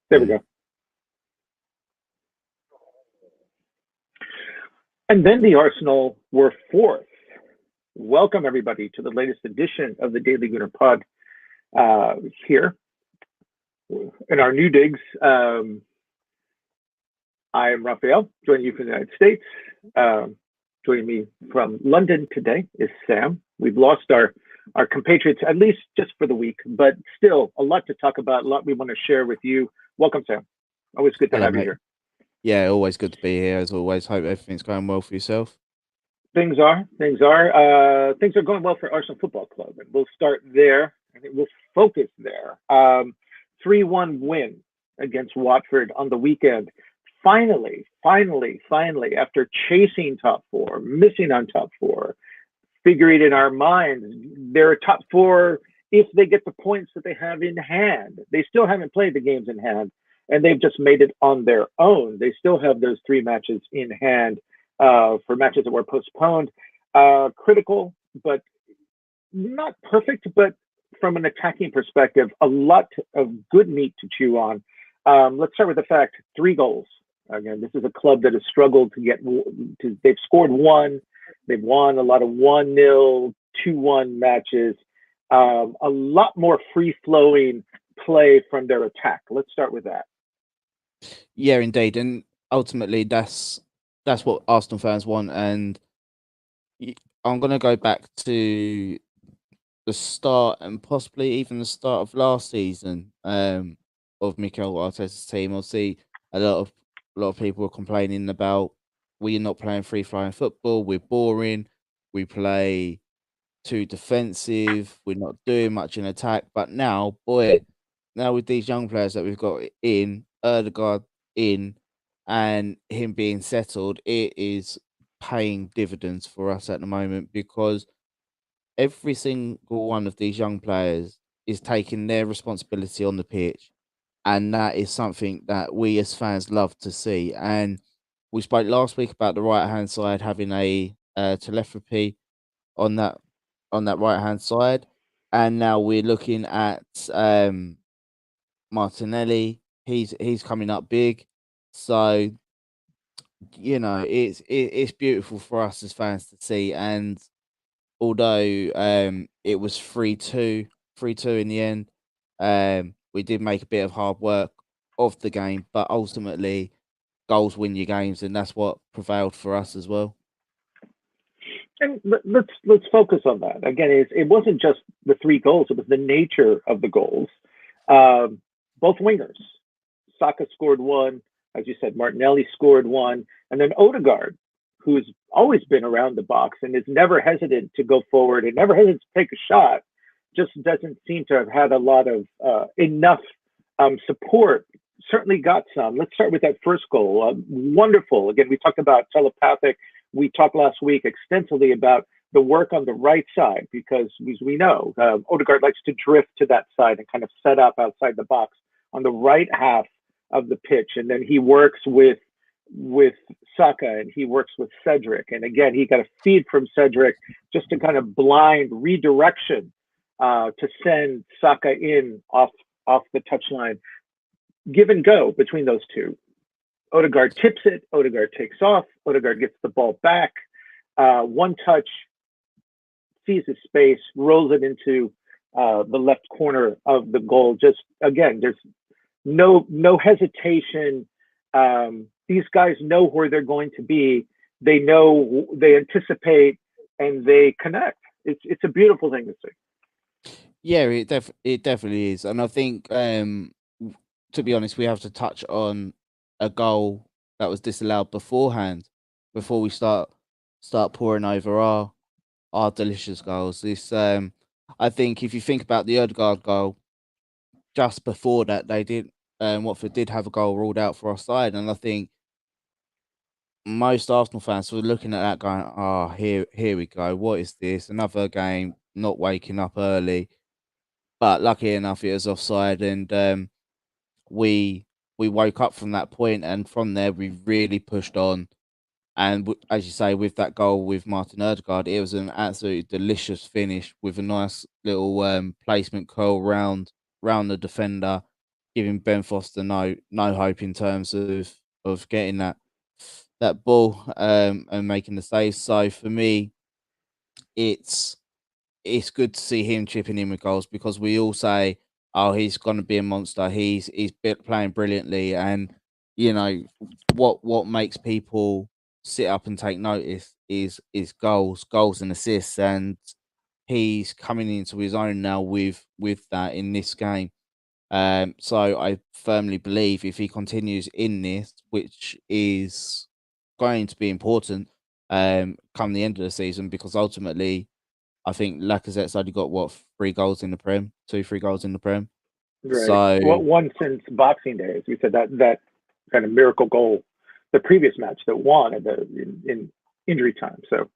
There we go. And then the Arsenal were fourth. Welcome, everybody, to the latest edition of the Daily Gooner Pod here in our new digs. I am Raphael, joining you from the United States. Joining me from London today is Sam. We've lost our compatriots, at least just for the week, but still a lot to talk about, a lot we want to share with you. Welcome, Sam. Always good to have you here. Yeah, always good to be here, as always. Hope everything's going well for yourself. Things are going well for Arsenal Football Club, and we'll start there, and we'll focus there. 3-1 win against Watford on the weekend. Finally, after chasing top four, missing on top four, figuring in our minds they're top four if they get the points that they have in hand. They still haven't played the games in hand, and they've just made it on their own. They still have those 3 matches in hand for matches that were postponed. Critical, but not perfect, but from an attacking perspective, a lot of good meat to chew on. Let's start with the fact, 3 goals. Again, this is a club that has struggled to get to, they've scored 1. They've won a lot of 1-0, 2-1 matches. A lot more free-flowing play from their attack. Let's start with that. Yeah, indeed. And ultimately, that's what Arsenal fans want. And I'm going to go back to the start and possibly even the start of last season of Mikel Arteta's team. I'll see a lot of people are complaining about we're not playing free flowing football. We're boring. We play too defensive. We're not doing much in attack. But now with these young players that we've got in, Erdegaard in, and him being settled, it is paying dividends for us at the moment, because every single one of these young players is taking their responsibility on the pitch. And that is something that we as fans love to see. And we spoke last week about the right hand side having a telepathy on that right hand side, and now we're looking at Martinelli. He's coming up big, so it's beautiful for us as fans to see. And although it was 3-2 in the end, we did make a bit of hard work of the game, but ultimately goals win your games, and that's what prevailed for us as well. And let's focus on that. Again, it wasn't just the 3 goals, it was the nature of the goals. Both wingers. Saka scored 1, as you said, Martinelli scored 1, and then Odegaard, who's always been around the box and is never hesitant to go forward and never hesitant to take a shot, just doesn't seem to have had a lot of enough support. Certainly got some. Let's start with that first goal. Wonderful. Again, we talked about telepathic. We talked last week extensively about the work on the right side, because as we know, Odegaard likes to drift to that side and kind of set up outside the box on the right half of the pitch. And then he works with Saka, and he works with Cedric. And again, he got a feed from Cedric just to kind of blind redirection to send Saka in off the touchline. Give and go between those two. Odegaard tips it. Odegaard takes off. Odegaard gets the ball back. One touch, sees his space, rolls it into the left corner of the goal. Just again, there's no hesitation. These guys know where they're going to be. They know, they anticipate, and they connect. It's a beautiful thing to see. Yeah, it definitely is, and I think to be honest, we have to touch on a goal that was disallowed beforehand, before we start pouring over our delicious goals. This I think if you think about the Odegaard goal, just before that they did Watford did have a goal ruled out for offside, and I think most Arsenal fans were looking at that going, "Oh, here we go. What is this? Another game not waking up early." But lucky enough, it was offside, and we woke up from that point, and from there we really pushed on. And as you say, with that goal with Martin Odegaard, it was an absolutely delicious finish with a nice little placement curl round the defender, giving Ben Foster no hope in terms of getting that ball and making the save. So for me, it's good to see him chipping in with goals, because we all say, "Oh, he's going to be a monster. Playing brilliantly," and you know what makes people sit up and take notice is goals and assists, and he's coming into his own now with that in this game. So I firmly believe if he continues in this, which is going to be important, come the end of the season, because ultimately I think Lacazette's only got what 3 goals in the Prem, 2-3 goals in the Prem. Right. So Well, one since Boxing Day, as we said, that kind of miracle goal, the previous match that won in injury time. So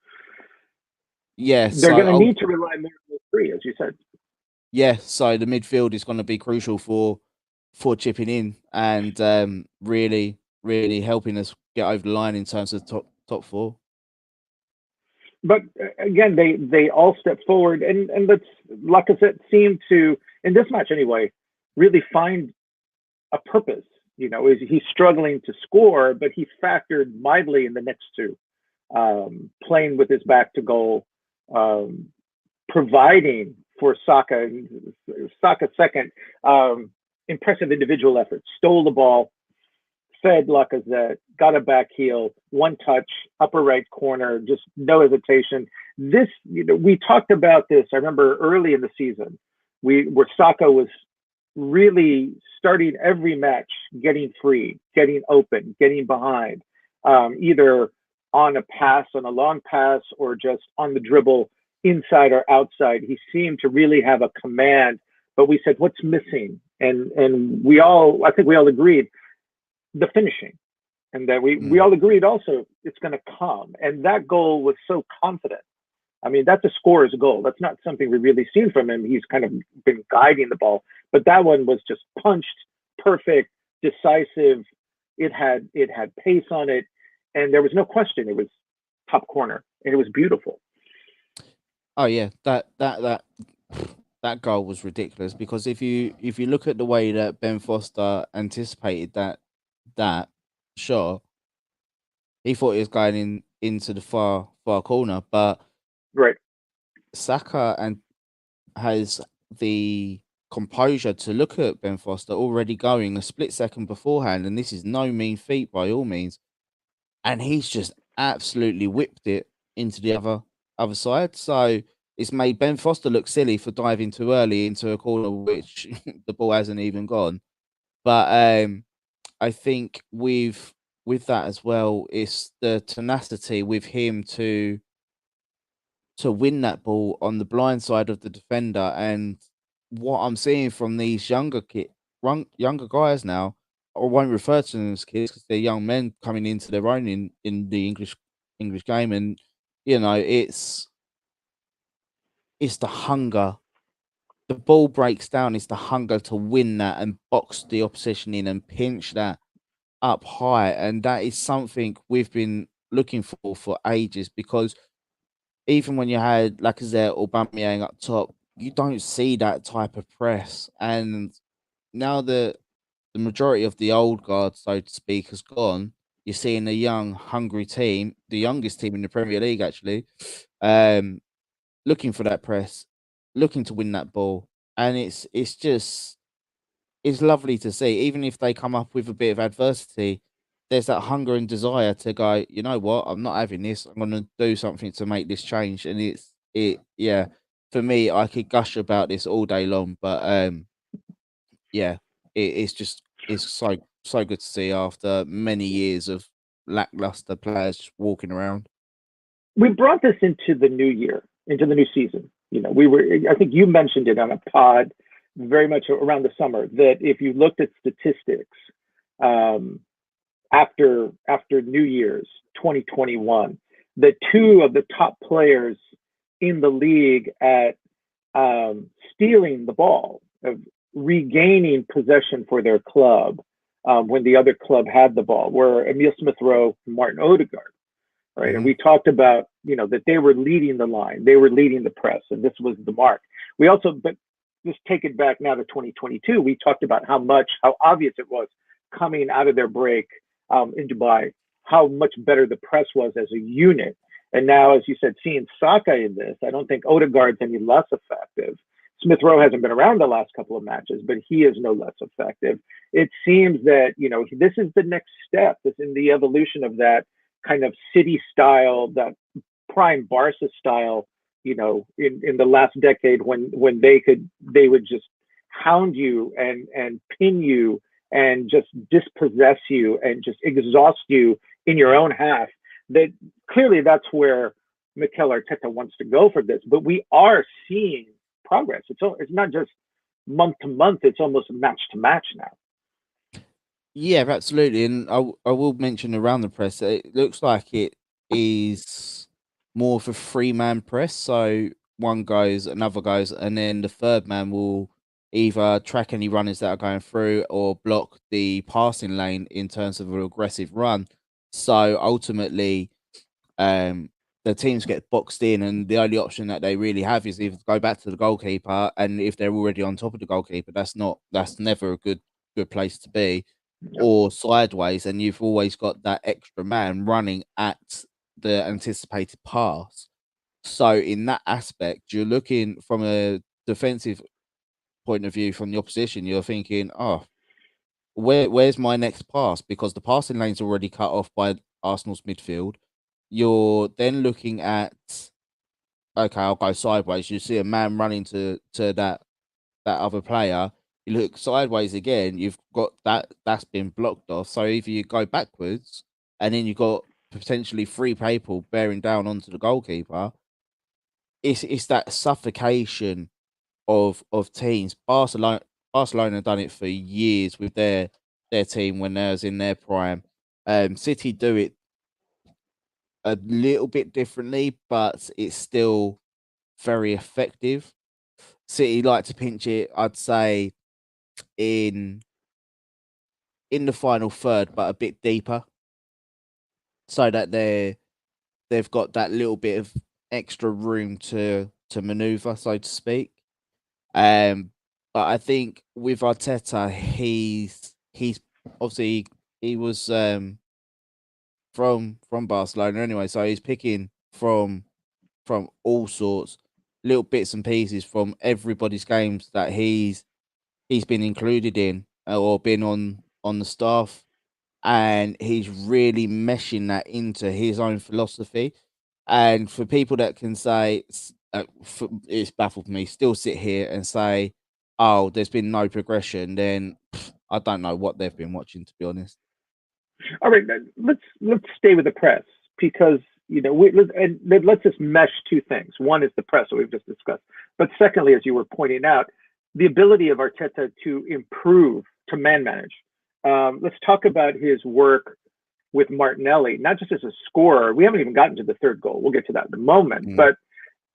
yeah, they're so going to need to rely more on those three, as you said. so the midfield is going to be crucial for chipping in and really helping us get over the line in terms of top 4. But again, they all stepped forward, and Lacazette seemed to, in this match anyway, really find a purpose. He's struggling to score, but he factored mightily in the next two, playing with his back to goal, providing for Saka. Saka's second, impressive individual effort, stole the ball, fed Lacazette, got a back heel, one touch, upper right corner, just no hesitation. This, we talked about this, I remember early in the season, where Saka was really starting every match, getting free, getting open, getting behind, either on a long pass, or just on the dribble, inside or outside. He seemed to really have a command, but we said, what's missing? And I think we all agreed, the finishing, and that we all agreed also it's going to come. And that goal was so confident. I mean, that's a scorer's goal. That's not something we've really seen from him. He's kind of been guiding the ball, but that one was just punched, perfect, decisive. It had pace on it, and there was no question it was top corner, and it was beautiful. Oh yeah, that goal was ridiculous, because if you look at the way that Ben Foster anticipated that shot, he thought he was going into the far corner, but Right. Saka has the composure to look at Ben Foster already going a split second beforehand, and this is no mean feat by all means, and he's just absolutely whipped it into the other side. So it's made Ben Foster look silly for diving too early into a corner which the ball hasn't even gone. But I think with that as well, it's the tenacity with him to win that ball on the blind side of the defender. And what I'm seeing from these younger guys now, I won't refer to them as kids because they're young men coming into their own in the English game, and it's the hunger. The ball breaks down. It's the hunger to win that and box the opposition in and pinch that up high, and that is something we've been looking for ages, because even when you had Lacazette or Aubameyang up top, you don't see that type of press. And now that the majority of the old guard, so to speak, has gone, you're seeing a young, hungry team, the youngest team in the Premier League actually, looking for that press, looking to win that ball, and it's lovely to see. Even if they come up with a bit of adversity, there's that hunger and desire to go, you know what, I'm not having this. I'm going to do something to make this change. And yeah, for me, I could gush about this all day long, but yeah, it's so good to see after many years of lackluster players walking around. We brought this into the new year, into the new season. I think you mentioned it on a pod very much around the summer, that if you looked at statistics, after New Year's 2021, the two of the top players in the league at stealing the ball, of regaining possession for their club when the other club had the ball, were Emile Smith Rowe and Martin Odegaard. Right. Mm-hmm. And we talked about, that they were leading the line, they were leading the press, and this was the mark. But just take it back now to 2022. We talked about how obvious it was coming out of their break in Dubai, how much better the press was as a unit. And now, as you said, seeing Saka in this, I don't think Odegaard's any less effective. Smith Rowe hasn't been around the last couple of matches, but he is no less effective. It seems that, this is the next step. This in the evolution of that kind of City style, that prime Barca style, in the last decade when they would just hound you and pin you and just dispossess you and just exhaust you in your own half. That clearly that's where Mikel Arteta wants to go for this. But we are seeing progress. It's not just month to month, it's almost match to match now. Yeah, absolutely. And I will mention around the press, it looks like it is more of a three-man press. So one goes, another goes, and then the third man will either track any runners that are going through or block the passing lane in terms of an aggressive run. So ultimately, the teams get boxed in, and the only option that they really have is either go back to the goalkeeper, and if they're already on top of the goalkeeper, that's never a good place to be, or sideways, and you've always got that extra man running at the anticipated pass. So in that aspect, you're looking from a defensive point of view from the opposition, you're thinking, oh, where's my next pass? Because the passing lane's already cut off by Arsenal's midfield. You're then looking at, okay, I'll go sideways. You see a man running to that other player. You look sideways again. You've got that's been blocked off. So either you go backwards, and then you've got potentially three people bearing down onto the goalkeeper. It's that suffocation of teams. Barcelona done it for years with their team when they was in their prime. City do it a little bit differently, but it's still very effective. City like to pinch it, I'd say, in the final third, but a bit deeper, so that they've got that little bit of extra room to maneuver, so to speak. But I think with Arteta, he's obviously he was from Barcelona anyway, so he's picking from all sorts, little bits and pieces from everybody's games that he's been included in or been on the staff, and he's really meshing that into his own philosophy. And for people that can say it's baffled me, still sit here and say, "Oh, there's been no progression," then I don't know what they've been watching, to be honest. All right, let's stay with the press, because let's just mesh two things. One is the press that we've just discussed, but secondly, as you were pointing out, the ability of Arteta to improve, to man manage. Let's talk about his work with Martinelli, not just as a scorer. We haven't even gotten to the third goal. We'll get to that in a moment, but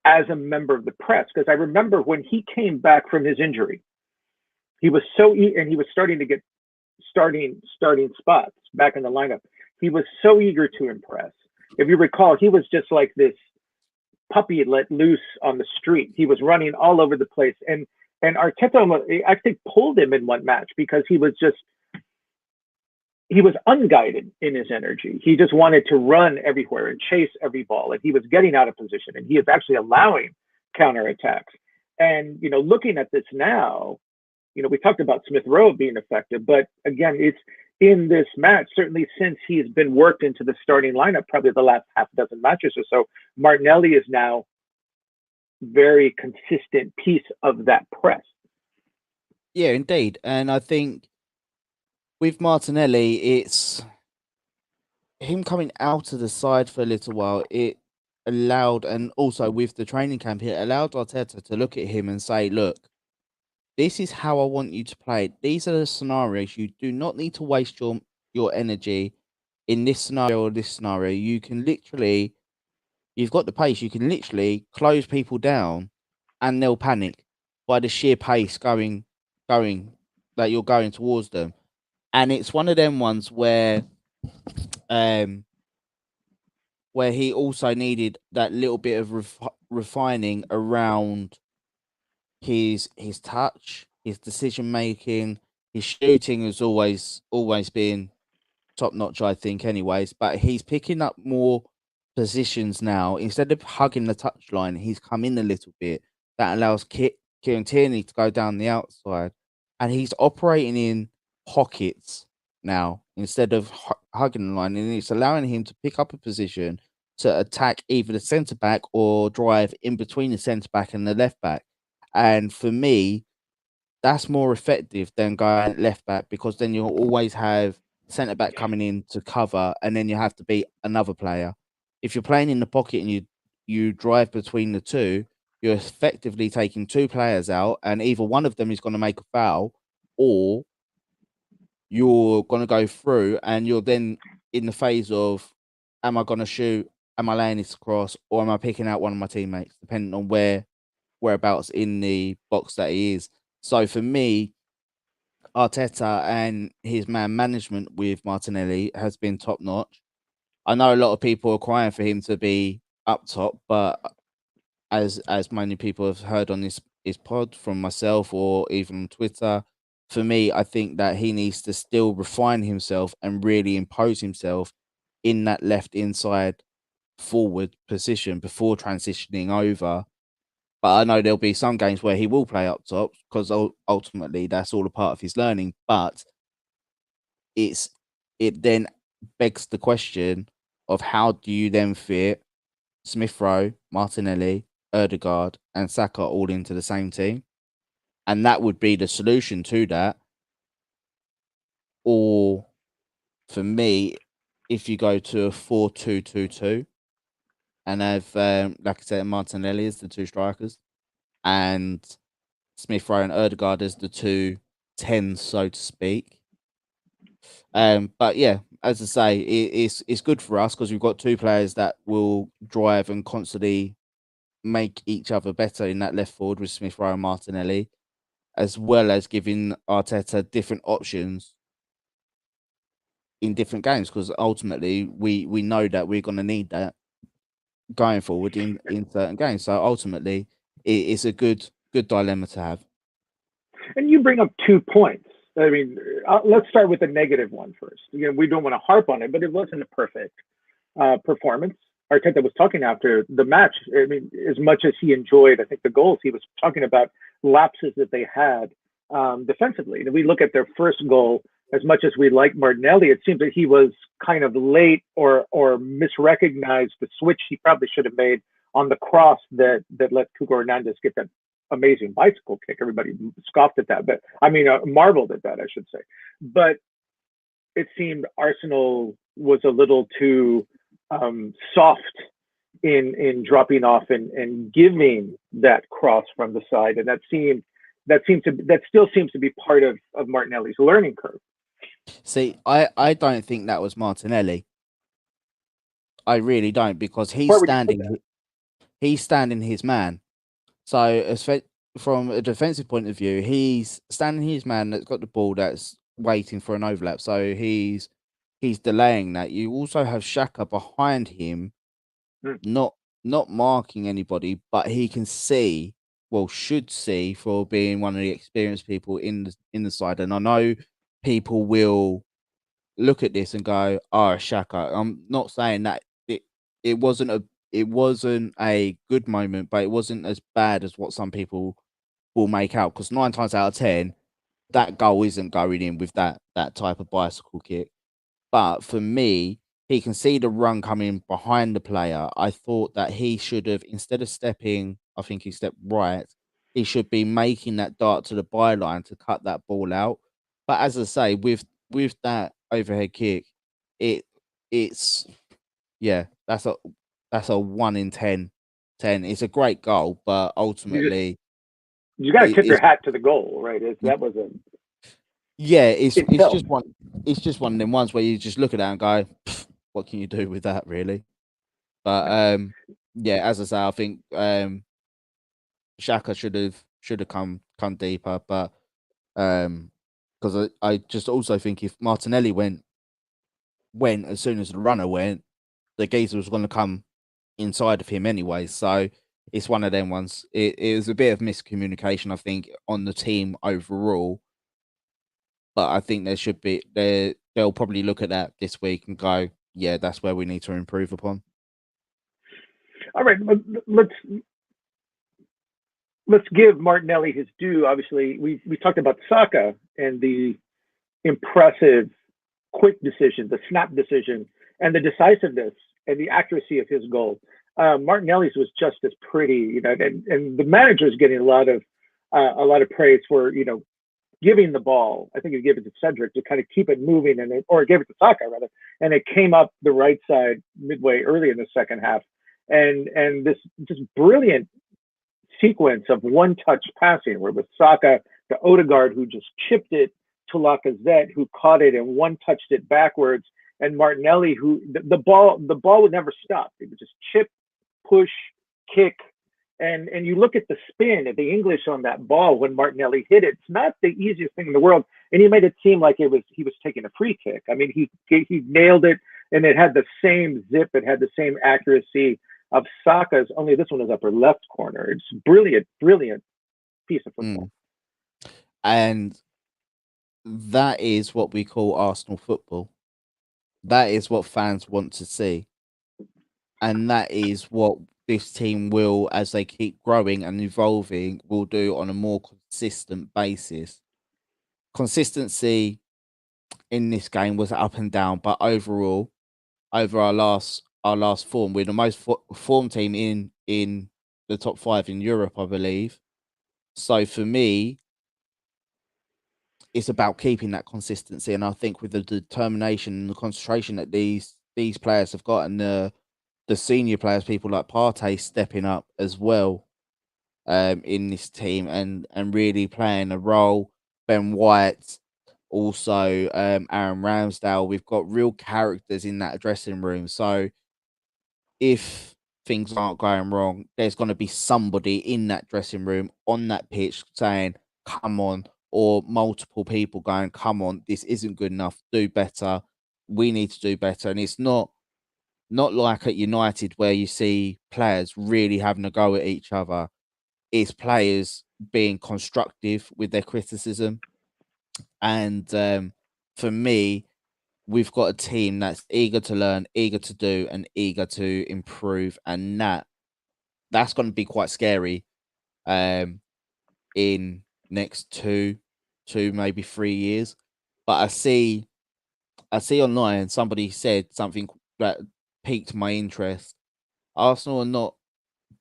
as a member of the press, because I remember when he came back from his injury, he was and he was starting to get starting spots back in the lineup. He was so eager to impress. If you recall, he was just like this puppy let loose on the street. He was running all over the place, and Arteta, I think, pulled him in one match because he was unguided in his energy. He just wanted to run everywhere and chase every ball, and he was getting out of position, and he is actually allowing counterattacks. And looking at this now, we talked about Smith Rowe being effective, but again, it's in this match, certainly since he's been worked into the starting lineup, probably the last half dozen matches or so, Martinelli is now very consistent piece of that press. Yeah, indeed. And I think with Martinelli, it's him coming out of the side for a little while. It allowed, and also with the training camp, it allowed Arteta to look at him and say, look, this is how I want you to play. These are the scenarios. You do not need to waste your energy in this scenario or this scenario. You can literally, you've got the pace. You can literally close people down, and they'll panic by the sheer pace going that you're going towards them. And it's one of them ones where he also needed that little bit of refining around his touch, his decision making, his shooting has always been top notch, I think, anyways. But he's picking up more positions now. Instead of hugging the touchline, he's come in a little bit. That allows Kieran Tierney to go down the outside, and he's operating in pockets now instead of hugging the line, and it's allowing him to pick up a position to attack either the centre back or drive in between the centre back and the left back. And for me, that's more effective than going left back, because then you'll always have centre back coming in to cover, and then you have to beat another player. If you're playing in the pocket and you drive between the two, you're effectively taking two players out, and either one of them is going to make a foul, or you're going to go through, and you're then in the phase of, am I going to shoot? Am I laying this across, or am I picking out one of my teammates, depending on whereabouts in the box that he is. So for me, Arteta and his man management with Martinelli has been top notch. I know a lot of people are crying for him to be up top, but as many people have heard on this pod from myself or even on Twitter, for me, I think that he needs to still refine himself and really impose himself in that left inside forward position before transitioning over. But I know there'll be some games where he will play up top, because ultimately that's all a part of his learning. But it then begs the question of, how do you then fit Smith Rowe, Martinelli, Erdegaard, and Saka all into the same team? And that would be the solution to that. Or for me, if you go to a 4-2-2-2 and have, like I said, Martinelli as the two strikers and Smith Rowe and Erdegaard as the two tens, so to speak. But yeah, as I say, it's good for us because we've got two players that will drive and constantly make each other better in that left forward with Smith Rowe and Martinelli, as well as giving Arteta different options in different games, because ultimately we know that we're going to need that going forward in certain games. So ultimately, it's a good dilemma to have. And you bring up 2 points. I mean, let's start with the negative one first. We don't want to harp on it, but it wasn't a perfect performance. Arteta was talking after the match. I mean, as much as he enjoyed, I think, the goals, he was talking about lapses that they had defensively. And we look at their first goal. As much as we like Martinelli, it seems that he was kind of late or misrecognized the switch he probably should have made on the cross that let Hugo Hernandez get that amazing bicycle kick. Everybody scoffed at that, but I mean, marveled at that, I should say. But it seemed Arsenal was a little too soft in dropping off and giving that cross from the side, and that still seems to be part of Martinelli's learning curve. See, I don't think that was Martinelli. I really don't, because he's standing his man. So from a defensive point of view, he's standing his man that's got the ball, that's waiting for an overlap. So he's delaying that. You also have Xhaka behind him, not marking anybody, but he can see, well, should see, for being one of the experienced people in the side. And I know people will look at this and go, "Oh, Xhaka." I'm not saying that it wasn't a good moment, but it wasn't as bad as what some people will make out. Because 9 times out of 10, that goal isn't going in with that type of bicycle kick. But for me, he can see the run coming behind the player. I thought that he should have, instead of stepping, I think he stepped right, he should be making that dart to the byline to cut that ball out. But as I say, with that overhead kick, it's yeah, that's a 1 in 10. It's a great goal, but ultimately You got to tip your it's hat to the goal, right? That was a yeah, it's just one of them ones where you just look at that and go, what can you do with that, really? But yeah, as I say, I think Xhaka should have come deeper, but because I just also think if Martinelli went as soon as the runner went, the geezer was going to come inside of him anyway. So it's one of them ones. It was a bit of miscommunication, I think, on the team overall. But I think there should be they'll probably look at that this week and go, yeah, that's where we need to improve upon. All right, let's give Martinelli his due. Obviously, we talked about Saka and the impressive quick decision, the snap decision, and the decisiveness and the accuracy of his goal. Martinelli's was just as pretty, and the manager is getting a lot of praise for giving the ball. I think he gave it to Cedric to kind of keep it moving, or gave it to Saka rather, and it came up the right side midway early in the second half, and this just brilliant sequence of one-touch passing where with Saka to Odegaard, who just chipped it to Lacazette, who caught it and one-touched it backwards, and Martinelli, who the ball would never stop. It would just chip, push, kick, and you look at the spin at the English on that ball when Martinelli hit it. It's not the easiest thing in the world, and he made it seem like he was taking a free kick. I mean, he nailed it, and it had the same zip, it had the same accuracy of Saka's. Only this one is upper left corner. It's brilliant piece of football. And that is what we call Arsenal football. That is what fans want to see. And that is what this team will, as they keep growing and evolving, will do on a more consistent basis. Consistency in this game was up and down, but overall, over our last form, we're the most form team in the top 5 in Europe, I believe. So for me, it's about keeping that consistency, and I think with the determination and the concentration that these players have got, and the senior players, people like Partey stepping up as well, in this team and really playing a role. Ben White, also Aaron Ramsdale. We've got real characters in that dressing room. So if things aren't going wrong, there's going to be somebody in that dressing room on that pitch saying, "Come on," or multiple people going, "Come on, this isn't good enough. Do better. We need to do better." And it's not like at United where you see players really having a go at each other. It's players being constructive with their criticism. And for me, we've got a team that's eager to learn, eager to do, and eager to improve. And that's going to be quite scary in next two, maybe 3 years. But I see online somebody said something that piqued my interest. Arsenal are not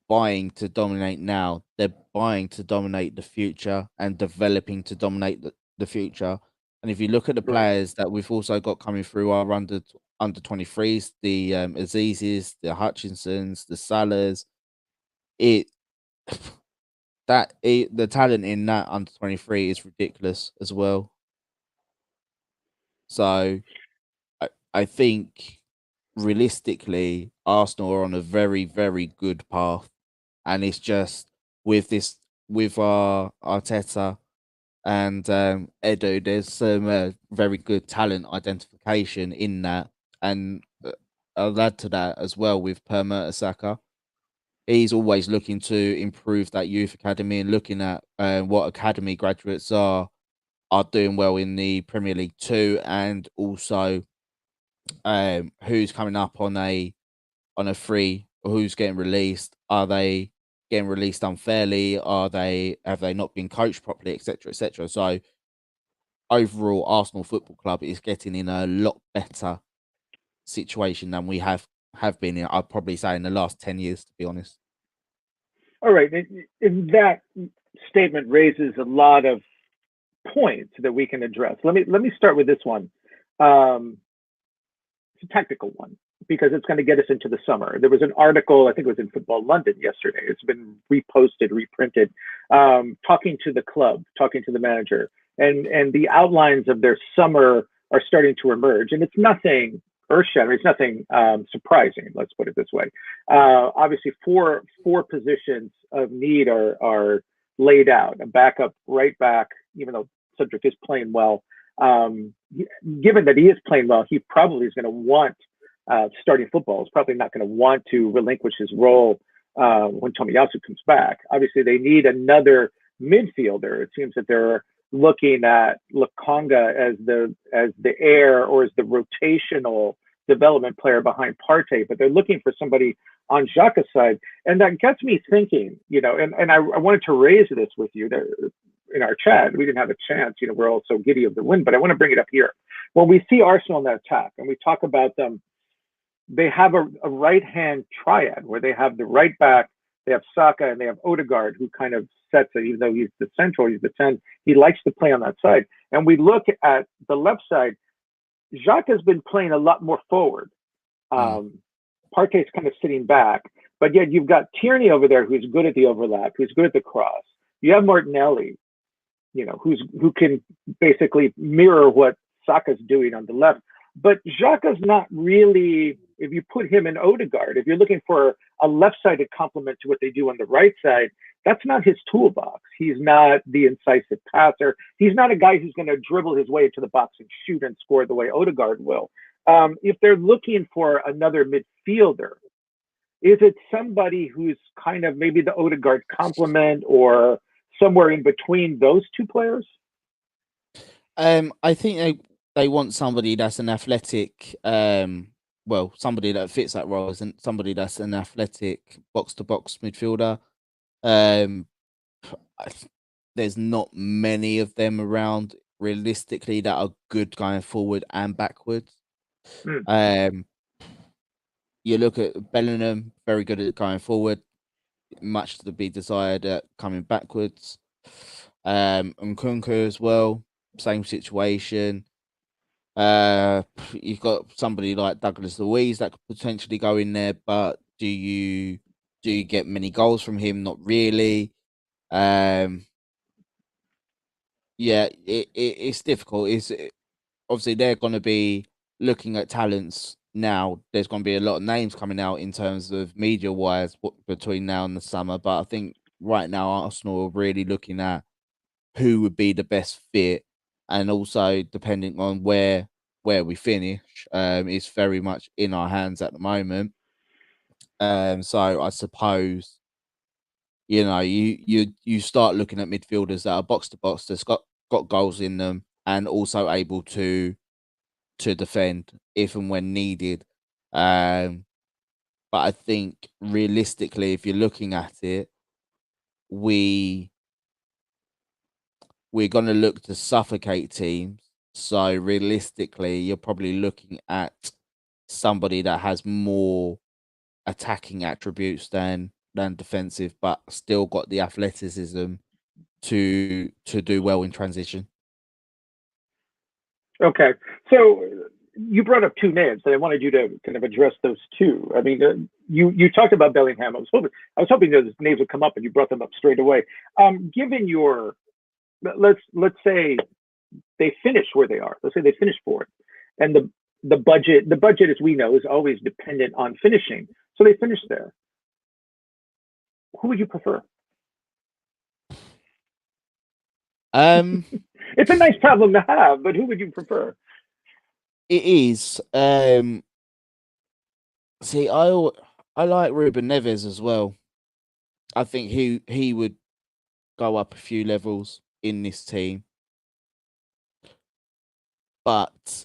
buying to dominate now. They're buying to dominate the future and developing to dominate the future. And if you look at the players that we've also got coming through our under 23s, the Azizes, the Hutchinsons, the Salahs, the talent in that under 23 is ridiculous as well. So I think realistically, Arsenal are on a very, very good path. And it's just with our Arteta and Edu, there's some very good talent identification in that. And I'll add to that as well with Per Mertesacker. He's always looking to improve that youth academy and looking at what academy graduates are doing well in the Premier League too, and also who's coming up on a free, or who's getting released. Are they getting released unfairly? Have they not been coached properly, etc., etc.? So overall, Arsenal Football Club is getting in a lot better situation than we have been in. I'd probably say in the last 10 years, to be honest. All right, and that statement raises a lot of points that we can address. Let me start with this one. It's a tactical one, because it's going to get us into the summer. There was an article, I think it was in Football London yesterday. It's been reposted, reprinted, talking to the club, talking to the manager, and the outlines of their summer are starting to emerge. And it's nothing earth-shattering. It's nothing surprising. Let's put it this way. Obviously, four positions of need are laid out: a backup right back, even though Cedric is playing well. Given that he is playing well, he probably is going to want starting football. Is probably not going to want to relinquish his role when Tomiyasu comes back. Obviously, they need another midfielder. It seems that they're looking at Lokonga as the heir or as the rotational development player behind Partey, but they're looking for somebody on Xhaka's side. And that gets me thinking, and I wanted to raise this with you in our chat. We didn't have a chance, we're all so giddy of the win, but I want to bring it up here. When we see Arsenal in that attack and we talk about them, they have a right-hand triad where they have the right back, they have Saka, and they have Odegaard, who kind of sets it, even though he's the central, he's the 10. He likes to play on that side. And we look at the left side, Jacques has been playing a lot more forward. Partey's kind of sitting back, but yet you've got Tierney over there who's good at the overlap, who's good at the cross. You have Martinelli, who can basically mirror what Saka's doing on the left. But Xhaka's not really, if you put him in Odegaard, if you're looking for a left-sided complement to what they do on the right side, that's not his toolbox. He's not the incisive passer. He's not a guy who's going to dribble his way into the box and shoot and score the way Odegaard will. If they're looking for another midfielder, is it somebody who's kind of maybe the Odegaard complement or somewhere in between those two players? I think they want somebody that's an athletic, somebody that fits that role, isn't somebody that's an athletic box-to-box midfielder. There's not many of them around realistically that are good going forward and backwards. You look at Bellingham, very good at going forward, much to be desired at coming backwards. And Nkunku as well, same situation. You've got somebody like Douglas Luiz that could potentially go in there, but do you get many goals from him? Not really. It's difficult. Obviously they're going to be looking at talents now. There's going to be a lot of names coming out in terms of media wise between now and the summer, but I think right now Arsenal are really looking at who would be the best fit, and also depending on where we finish, it's very much in our hands at the moment. So I suppose you start looking at midfielders that are box to box, that's got goals in them, and also able to defend if and when needed. But I think realistically, if you're looking at it, we're going to look to suffocate teams. So realistically, you're probably looking at somebody that has more attacking attributes than defensive, but still got the athleticism to do well in transition. Okay, so you brought up two names, and I wanted you to kind of address those two. I mean, you talked about Bellingham. I was hoping those names would come up, and you brought them up straight away. Given your, let's say they finish where they are. Let's say they finish fourth, and the budget, as we know, is always dependent on finishing. So they finish there. Who would you prefer? It's a nice problem to have, but who would you prefer? It is. See, I like Ruben Neves as well. I think he would go up a few levels in this team, but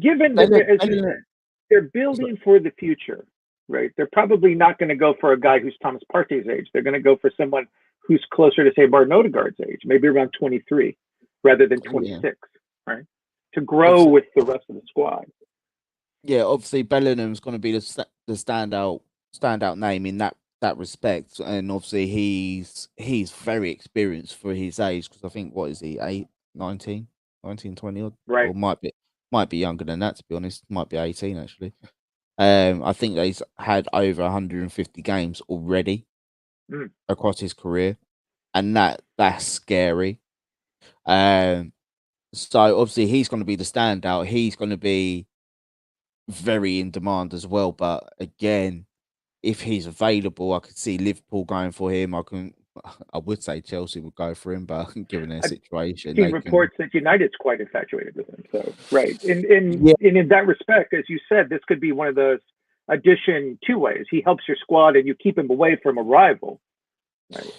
given that they're building for the future, right? They're probably not going to go for a guy who's Thomas Partey's age. They're going to go for someone who's closer to, say, Martin Odegaard's age, maybe around 23 rather than 26, right? To grow with the rest of the squad. Yeah, obviously Bellingham's going to be the standout name in that respect, and obviously he's very experienced for his age, because I think, what is he, 19, 20 odd, right? Or might be younger than that, to be honest. Might be 18 actually. I think that he's had over 150 games already across his career, and that's scary. So obviously he's going to be the standout. He's going to be very in demand as well. But again, if he's available, I could see Liverpool going for him. I would say Chelsea would go for him, but given their situation, I've seen reports that United's quite infatuated with him. So right, in that respect, as you said, this could be one of those addition two ways. He helps your squad, and you keep him away from a rival. Right.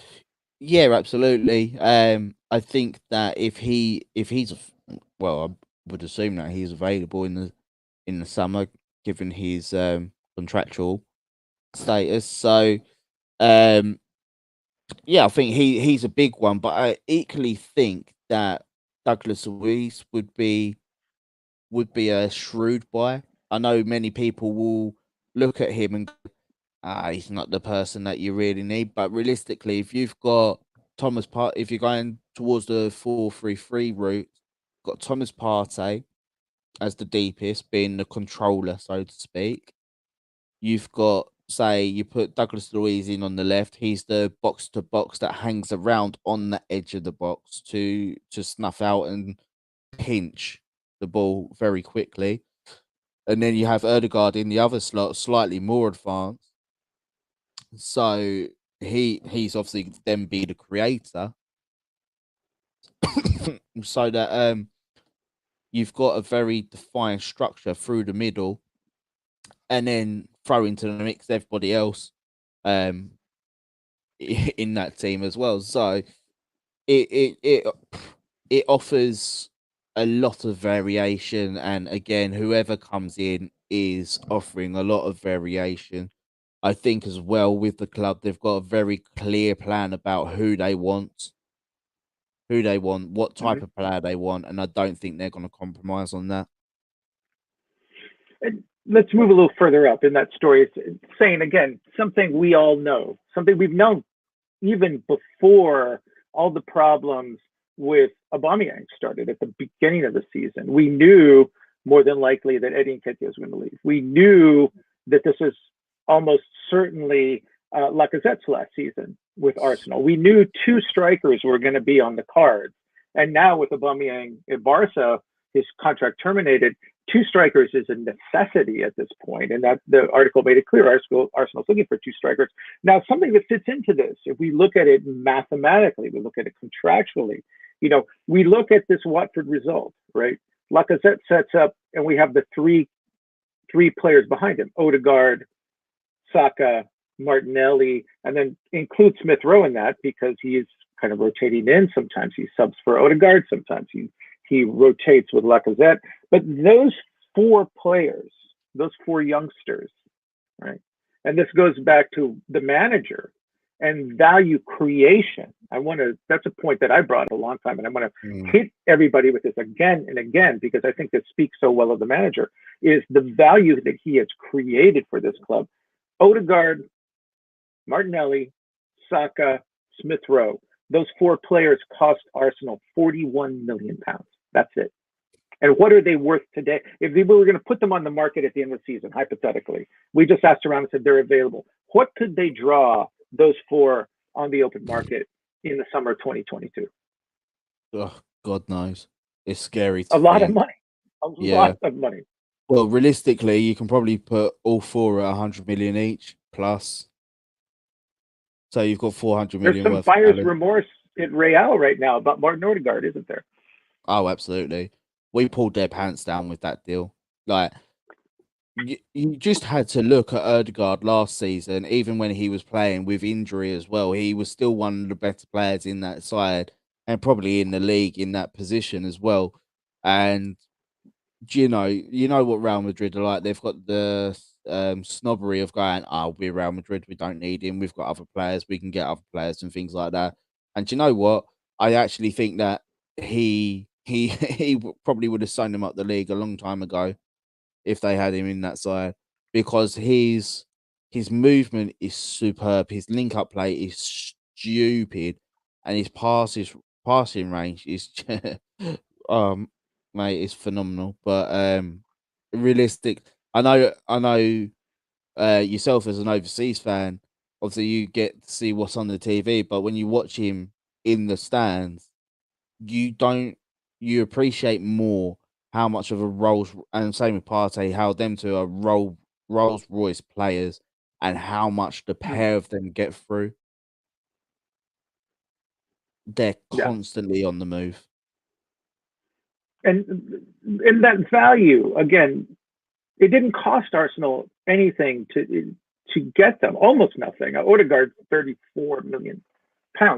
Yeah, absolutely. I think that if he's well, I would assume that he's available in the summer, given his contractual status. So, um, yeah, I think he's a big one. But I equally think that Douglas Luiz would be a shrewd buy. I know many people will look at him and go, he's not the person that you really need. But realistically, if you've got if you're going towards the 4-3-3 route, got Thomas Partey as the deepest, being the controller, so to speak. You've got, say, you put Douglas Luiz in on the left. He's the box to box that hangs around on the edge of the box to snuff out and pinch the ball very quickly. And then you have Erdegaard in the other slot, slightly more advanced. So he's obviously then be the creator. So that you've got a very defined structure through the middle, and then throw into the mix everybody else um in that team as well. So it it offers a lot of variation, and again, whoever comes in is offering a lot of variation. I think as well with the club, they've got a very clear plan about who they want, what type Mhm. of player they want, and I don't think they're going to compromise on that. And let's move a little further up in that story. It's saying again something we all know, something we've known even before all the problems with Aubameyang started at the beginning of the season. We knew more than likely that Eddie Nketiah was going to leave. We knew that this was almost certainly Lacazette's last season with Arsenal. We knew two strikers were going to be on the cards. And now with Aubameyang at Barca, his contract terminated. Two strikers is a necessity at this point, and that the article made it clear. Arsenal's looking for two strikers. Now, something that fits into this, if we look at it mathematically, we look at it contractually. We look at this Watford result, right? Lacazette sets up, and we have the three players behind him: Odegaard, Saka, Martinelli, and then include Smith Rowe in that because he's kind of rotating in. Sometimes he subs for Odegaard, sometimes he rotates with Lacazette. But those four players, those four youngsters, right? And this goes back to the manager and value creation. That's a point that I brought a long time, and I'm going to hit everybody with this again and again because I think this speaks so well of the manager, is the value that he has created for this club. Odegaard, Martinelli, Saka, Smith Rowe. Those four players cost Arsenal £41 million. That's it. And what are they worth today? If we were going to put them on the market at the end of the season, hypothetically, we just asked around and said they're available. What could they draw those four on the open market in the summer of 2022? Oh, God knows. It's scary to A lot of think. money. A lot of money. Well, realistically, you can probably put all four at 100 million each plus. So you've got 400 There's million some worth of buyer's talent. remorse at Real right now about Martin Odegaard, isn't there? Oh, absolutely. We pulled their pants down with that deal. Like, you just had to look at Erdegaard last season, even when he was playing with injury as well. He was still one of the better players in that side and probably in the league in that position as well. And you know what Real Madrid are like. They've got the snobbery of going, "Oh, we're Real Madrid. We don't need him. We've got other players. We can get other players and things like that." And you know what? I actually think that he probably would have signed him up the league a long time ago if they had him in that side because his movement is superb. His link up play is stupid, and his passing range is um mate, is phenomenal. But realistic, I know yourself as an overseas fan, obviously you get to see what's on the TV, but when you watch him in the stands, you don't you appreciate more how much of a Rolls and same with Partey, how them two are Rolls Royce players and how much the pair of them get through. They're Yeah. constantly on the move. And that value, again, It didn't cost Arsenal anything to get them, almost nothing. Odegaard, £34 million.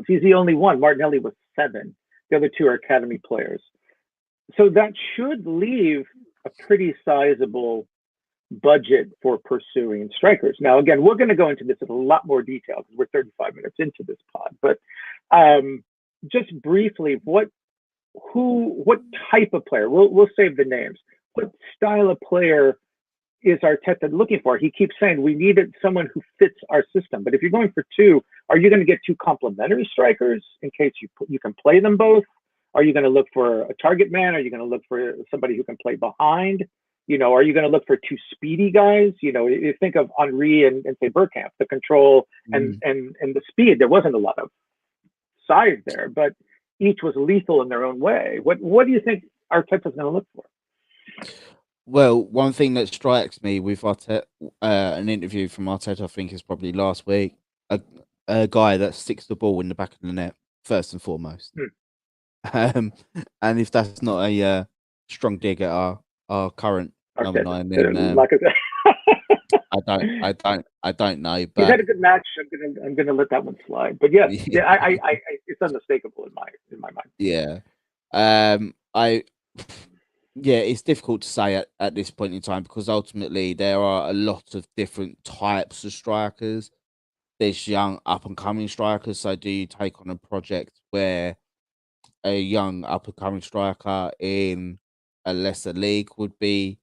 He's the only one. Martinelli was 7. The other 2 are academy players. So that should leave a pretty sizable budget for pursuing strikers. Now, again, we're going to go into this in a lot more detail because we're 35 minutes into this pod. But just briefly, what type of player? We'll save the names. What style of player is Arteta looking for? He keeps saying we needed someone who fits our system. But if you're going for 2, are you going to get 2 complementary strikers in case you can play them both? Are you going to look for a target man? Are you going to look for somebody who can play behind? Are you going to look for 2 speedy guys? You think of Henry and say Bergkamp, the control and the speed. There wasn't a lot of size there, but each was lethal in their own way. What do you think Arteta's going to look for? Well, one thing that strikes me with Arteta, an interview from Arteta, I think is probably last week, a guy that sticks the ball in the back of the net first and foremost. And if that's not a strong dig at our current number 9, then like I don't know. But he's had a good match. I'm gonna let that one slide. But yeah, I it's unmistakable in my mind. Yeah, it's difficult to say at this point in time because ultimately there are a lot of different types of strikers. There's young up and coming strikers. So do you take on a project where a young up and coming striker in a lesser league would be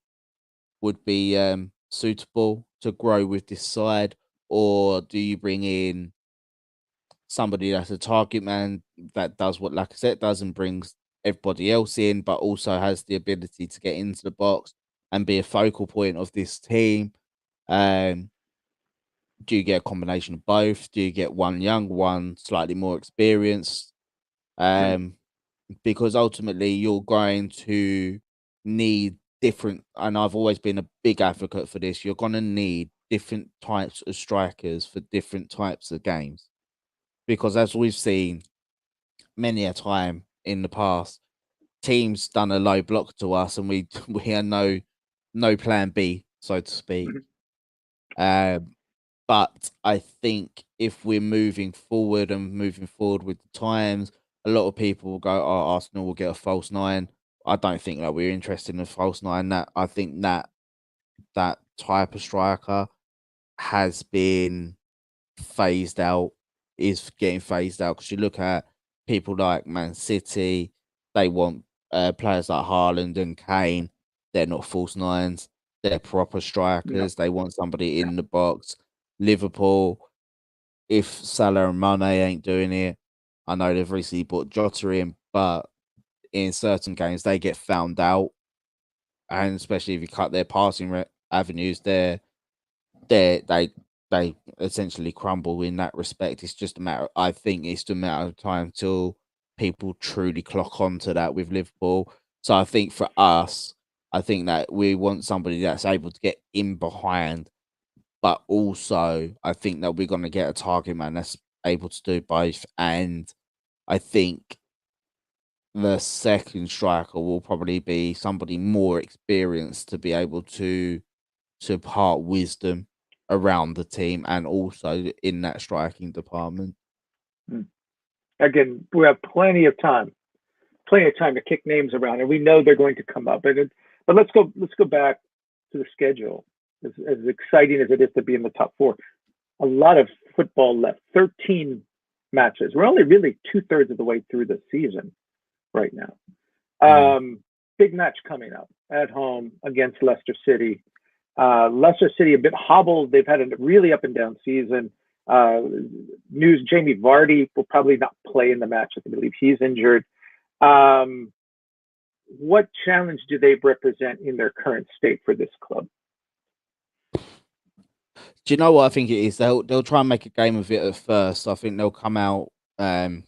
suitable to grow with this side, or do you bring in somebody that's a target man that does what Lacazette does and brings everybody else in, but also has the ability to get into the box and be a focal point of this team? Do you get a combination of both? Do you get one young, one slightly more experienced? Because ultimately you're going to need different, and I've always been a big advocate for this, you're going to need different types of strikers for different types of games. Because as we've seen many a time in the past, teams done a low block to us and we had no plan B, so to speak. But I think if we're moving forward with the times, a lot of people will go, "Oh, Arsenal will get a false 9." I don't think that we're interested in a false 9. That I think that type of striker has been phased out, is getting phased out. Because you look at people like Man City, they want players like Haaland and Kane. They're not false 9s. They're proper strikers. They want somebody in the box. Liverpool, if Salah and Mane ain't doing it, I know they've recently bought Jota in, but in certain games they get found out, and especially if you cut their passing avenues, they essentially crumble in that respect. It's just a matter. I think it's just a matter of time till people truly clock onto that with Liverpool. So I think for us, I think that we want somebody that's able to get in behind. But also, I think that we're going to get a target man that's able to do both. And I think the second striker will probably be somebody more experienced to be able to impart wisdom around the team and also in that striking department. Again, we have plenty of time to kick names around, and we know they're going to come up. But let's go back to the schedule. As exciting as it is to be in the top 4, a lot of football left. 13 matches. We're only really 2/3 of the way through the season right now. Big match coming up at home against Leicester City. Leicester City a bit hobbled. They've had a really up and down season. News: Jamie Vardy will probably not play in the match. I believe he's injured. What challenge do they represent in their current state for this club? Do you know what I think it is? They'll try and make a game of it at first. I think they'll come out at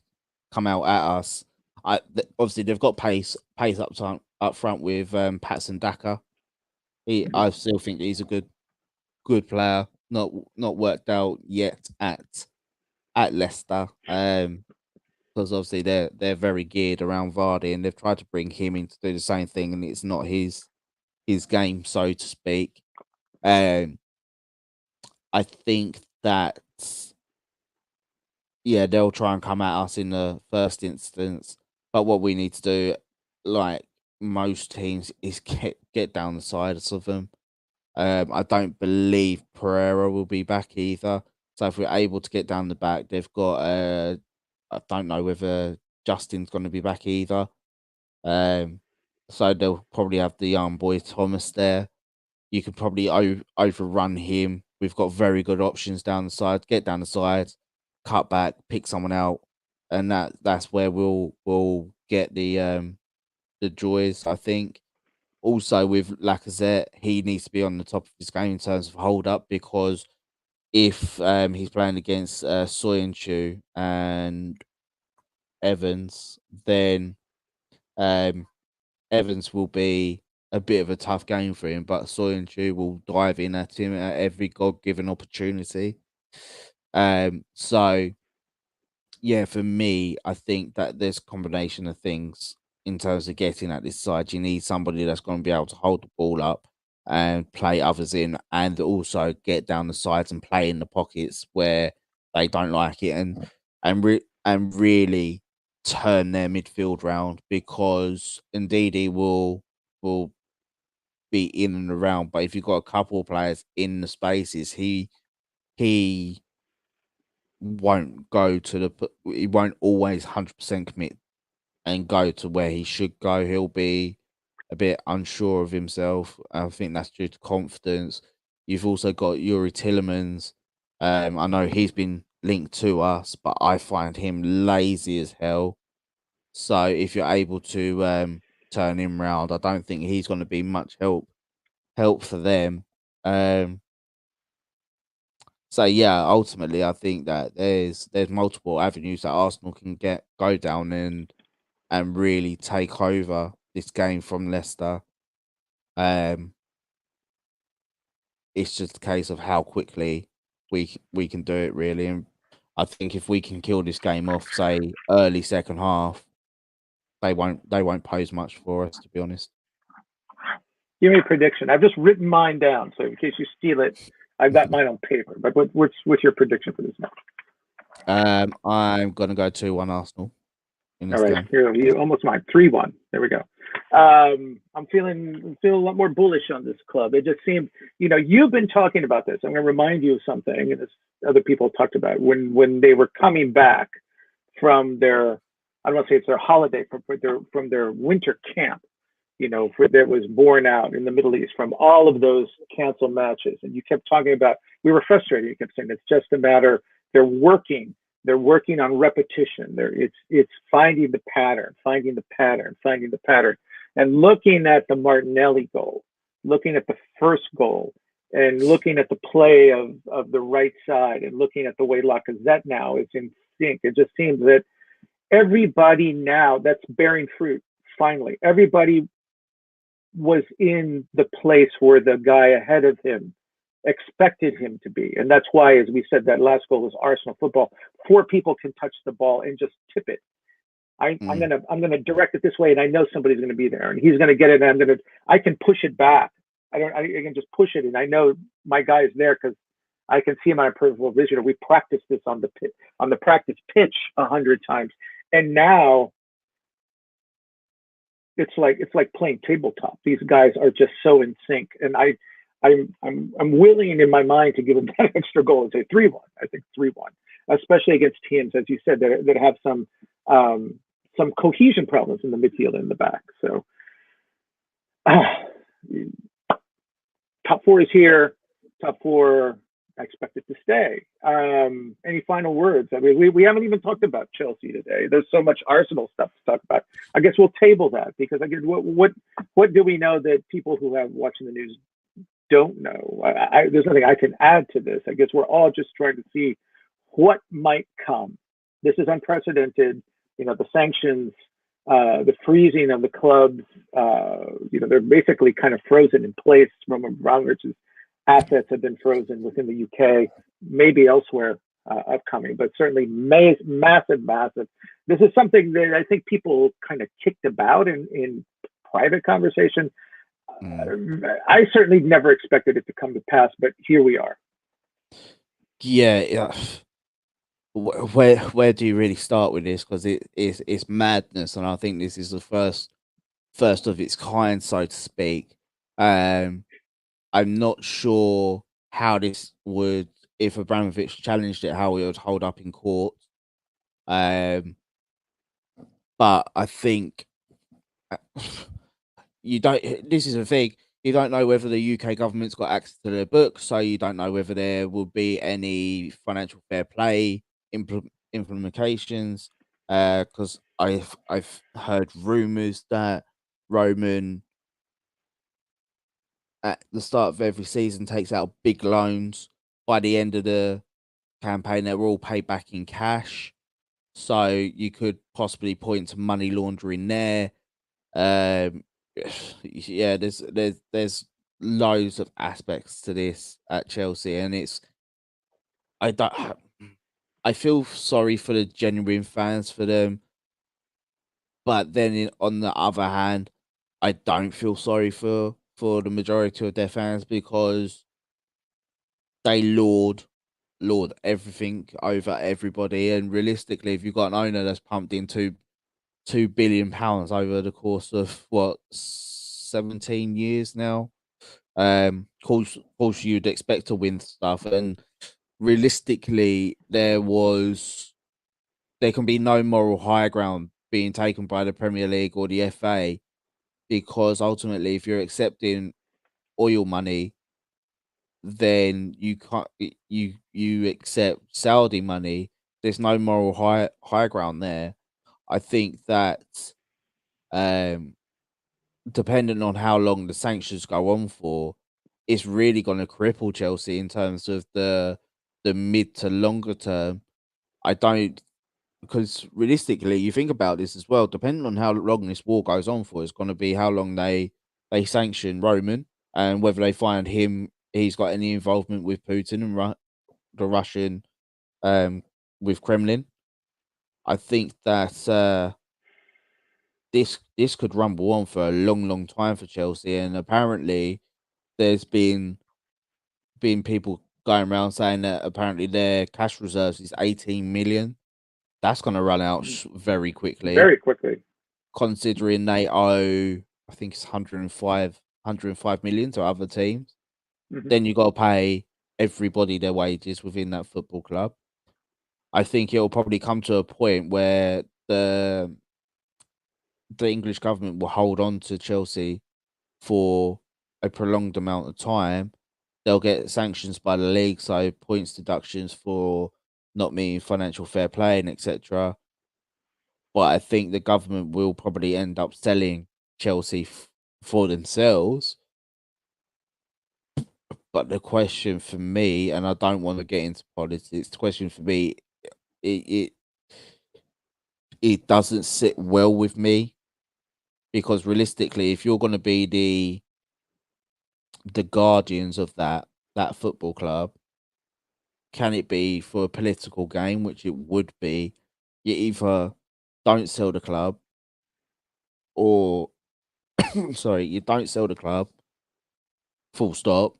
us. Obviously they've got pace up front with Patson Daka. I still think he's a good player. Not worked out yet at Leicester. Because obviously they're very geared around Vardy and they've tried to bring him in to do the same thing and it's not his his game, so to speak. I think that they'll try and come at us in the first instance, but what we need to do, like most teams, is get down the sides of them. I don't believe Pereira will be back either. So if we're able to get down the back, they've got. I don't know whether Justin's going to be back either. So they'll probably have the young boy Thomas there. You could probably overrun him. We've got very good options down the side. Get down the side, cut back, pick someone out, and that's where we'll get the joys. I think. Also with Lacazette, he needs to be on the top of his game in terms of hold up, because if he's playing against Soyuncu and Evans, then um, Evans will be a bit of a tough game for him, but Soyuncu will dive in at him at every God given opportunity. So yeah, for me, I think that there's a combination of things in terms of getting at this side. You need somebody that's going to be able to hold the ball up and play others in, and also get down the sides and play in the pockets where they don't like it, and really turn their midfield round, because indeed he will be in and around. But if you've got a couple of players in the spaces, he won't go to he won't always 100% commit and go to where he should go. He'll be a bit unsure of himself. I think that's due to confidence. You've also got Yuri Tillemans. I know he's been linked to us, but I find him lazy as hell. So if you're able to turn him round, I don't think he's going to be much help for them. So yeah, ultimately, I think that there's multiple avenues that Arsenal can go down and really take over this game from Leicester. Um, it's just a case of how quickly we can do it, really. And I think if we can kill this game off, say early second half, they won't pose much for us, to be honest. Give me a prediction. I've just written mine down, so in case you steal it, I've got mine on paper. But what's your prediction for this match? I'm gonna go 2-1 Arsenal in All this right, game. here you almost mine. 3-1. There we go. I'm feeling a lot more bullish on this club. It just seemed, you've been talking about this. I'm going to remind you of something, and this other people talked about when they were coming back from their, I don't want to say it's their holiday, from their winter camp. That was born out in the Middle East from all of those canceled matches. And you kept talking about, we were frustrated. You kept saying it's just a matter, they're working on repetition. It's finding the pattern, and looking at the Martinelli goal, looking at the first goal, and looking at the play of the right side, and looking at the way Lacazette now is in sync. It just seems that everybody now, that's bearing fruit. Finally, everybody was in the place where the guy ahead of him expected him to be. And that's why, as we said, that last goal was Arsenal football. 4 people can touch the ball and just tip it. I'm gonna direct it this way, and I know somebody's gonna be there, and he's gonna get it, and I can push it back. I can just push it, and I know my guy is there because I can see him on a peripheral vision. We practiced this on the practice pitch 100 times, and now it's like playing tabletop. These guys are just so in sync, and I'm willing in my mind to give them that extra goal and say 3-1. I think 3-1, especially against teams, as you said, that have some cohesion problems in the midfield and in the back. So top 4 is here. Top 4, I expect it to stay. Any final words? I mean, we haven't even talked about Chelsea today. There's so much Arsenal stuff to talk about. I guess we'll table that, because I guess what do we know that people who have watching the news don't know? There's nothing I can add to this. I guess we're all just trying to see what might come. This is unprecedented. The sanctions, the freezing of the clubs, they're basically kind of frozen in place. Roman Abramovich's assets have been frozen within the UK, maybe elsewhere upcoming, but certainly massive. This is something that I think people kind of kicked about in private conversation. I certainly never expected it to come to pass, but here we are. Yeah. Where do you really start with this? Because it's madness, and I think this is the first of its kind, so to speak. I'm not sure how this would, if Abramovich challenged it, how it would hold up in court. But I think you don't. This is the thing. You don't know whether the UK government's got access to their books, so you don't know whether there will be any financial fair play implementations. Because I've heard rumors that Roman at the start of every season takes out big loans. By the end of the campaign, they're all paid back in cash. So you could possibly point to money laundering there. Yeah, there's loads of aspects to this at Chelsea, and I don't I feel sorry for the genuine fans for them, but then on the other hand, I don't feel sorry for the majority of their fans because they lord everything over everybody, and realistically, if you've got an owner that's pumped in £2 billion over the course of what 17 years now. Course, you'd expect to win stuff, and realistically, there can be no moral high ground being taken by the Premier League or the FA because ultimately, if you're accepting oil money, then you can't you accept Saudi money. There's no moral high ground there. I think that um depending on how long the sanctions go on for, it's really going to cripple Chelsea in terms of the mid to longer term. I don't because realistically, you think about this as well. Depending on how long this war goes on for, it's going to be how long they sanction Roman and whether they find he's got any involvement with Putin and the Russian with Kremlin. I think that this could rumble on for a long time for Chelsea, and apparently there's been people going around saying that apparently their cash reserves is 18 million. That's going to run out very quickly, Very quickly. considering they owe, I think it's 105 million to other teams. Then you got to pay everybody their wages within that football club. I think it'll probably come to a point where the English government will hold on to Chelsea for a prolonged amount of time. They'll get sanctions by the league, so points deductions for not meeting financial fair play and etc. But I think the government will probably end up selling Chelsea for themselves. But the question for me, and I don't want to get into politics, the question for me, it it, it doesn't sit well with me because realistically, if you're going to be the guardians of that football club, can it be for a political game, which it would be? You either don't sell the club, or sorry, you don't sell the club, full stop,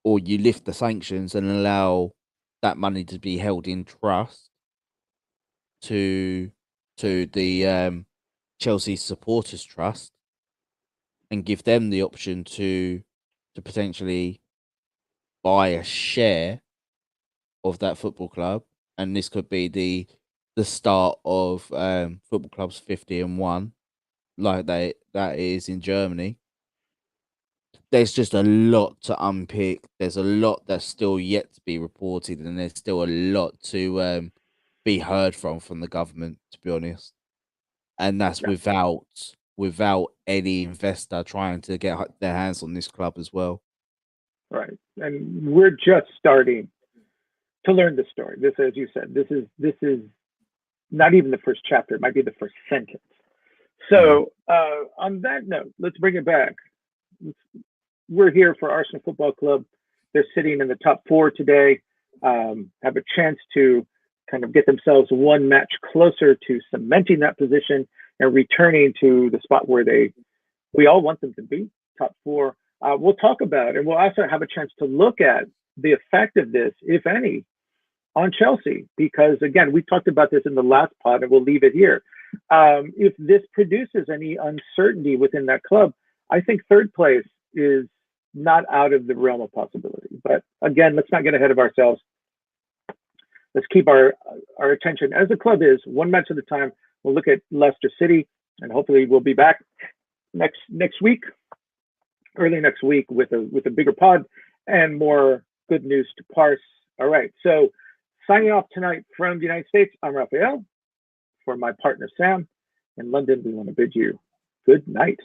or you lift the sanctions and allow that money to be held in trust to the Chelsea supporters trust and give them the option to potentially buy a share of that football club, and this could be the start of football clubs 50-1, like that is in Germany. There's just a lot to unpick. There's a lot that's still yet to be reported, and there's still a lot to be heard from the government, to be honest. And that's Yeah. without any investor trying to get their hands on this club as well. Right. And we're just starting to learn the story. This, as you said, this is not even the first chapter. It might be the first sentence. So on that note, let's bring it back. We're here for Arsenal Football Club. They're sitting in the top four today, have a chance to kind of get themselves one match closer to cementing that position and returning to the spot where we all want them to be, top four. We'll talk about, and we'll also have a chance to look at the effect of this, if any, on Chelsea, because again, we talked about this in the last pod, and we'll leave it here. If this produces any uncertainty within that club, I think third place is not out of the realm of possibility. But again, let's not get ahead of ourselves. Let's keep our attention, as the club is, one match at a time. We'll look at Leicester City, and hopefully we'll be back next week, early next week, with a bigger pod and more good news to parse. All right, so signing off tonight from the United States, I'm Raphael. For my partner Sam in London, we want to bid you good night.